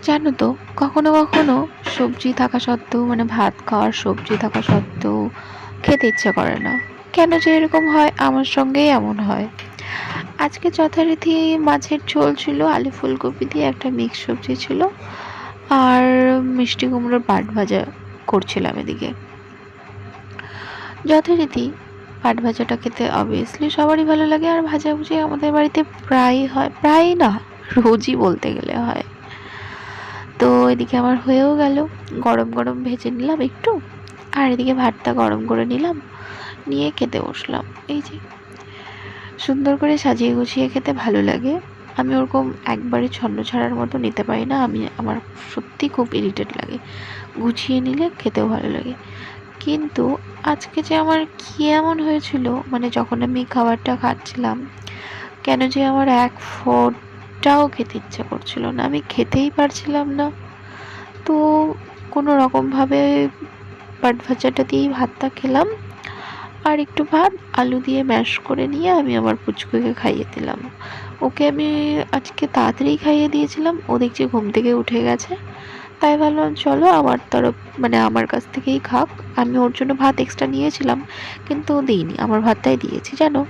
জানো তো, কখনো কখনো সবজি থাকা সত্ত্বেও, মানে ভাত খাওয়ার সবজি থাকা সত্ত্বেও খেতে ইচ্ছে করে না। কেন যে এরকম হয়, আমার সঙ্গেই এমন হয়। আজকে যথারীতি মাছের ঝোল ছিল, আলু ফুলকপি দিয়ে একটা মিক্স সবজি ছিল, আর মিষ্টি কুমড়োর পাট ভাজা করছিলাম এদিকে। যথারীতি পাট ভাজাটা খেতে অবভিয়াসলি সবারই ভালো লাগে, আর ভাজাভুজি আমাদের বাড়িতে প্রায়ই হয়, প্রায়ই না, রোজই বলতে গেলে হয়। তো এদিকে আমার হয়েও গেল, গরম গরম ভেজে নিলাম একটু, আর এদিকে ভাতটা গরম করে নিলাম, নিয়ে খেতে বসলাম। এই যে সুন্দর করে সাজিয়ে গুছিয়ে খেতে ভালো লাগে। আমি ওরকম একবারে ছন্ন ছাড়ার মতো নিতে পারি না, আমার সত্যি খুব ইরিটেট লাগে। গুছিয়ে নিলে খেতেও ভালো লাগে। কিন্তু আজকে যে আমার কি এমন হয়েছিল, মানে যখন আমি খাবারটা খাচ্ছিলাম, কেন যে আমার এক ফোঁটাও খেতে ইচ্ছা করছিল না, আমি খেতেই পারছিলাম না। তো কোনো রকমভাবে পাট ভাজাটা দিয়েই ভাতটা খেলাম, আর একটু ভাত আলু দিয়ে ম্যাশ করে নিয়ে আমি আমার পুচকুকে খাইয়ে দিলাম। ওকে আমি আজকে তাড়াতাড়ি খাইয়ে দিয়েছিলাম, ও দেখছি ঘুম থেকে উঠে গেছে। তাই ভাবলাম চলো আমার তরফ, মানে আমার কাছ থেকেই খাক। আমি ওর জন্য ভাত এক্সট্রা নিয়েছিলাম, কিন্তু ও দিইনি, আমার ভাতটাই দিয়েছি জানো।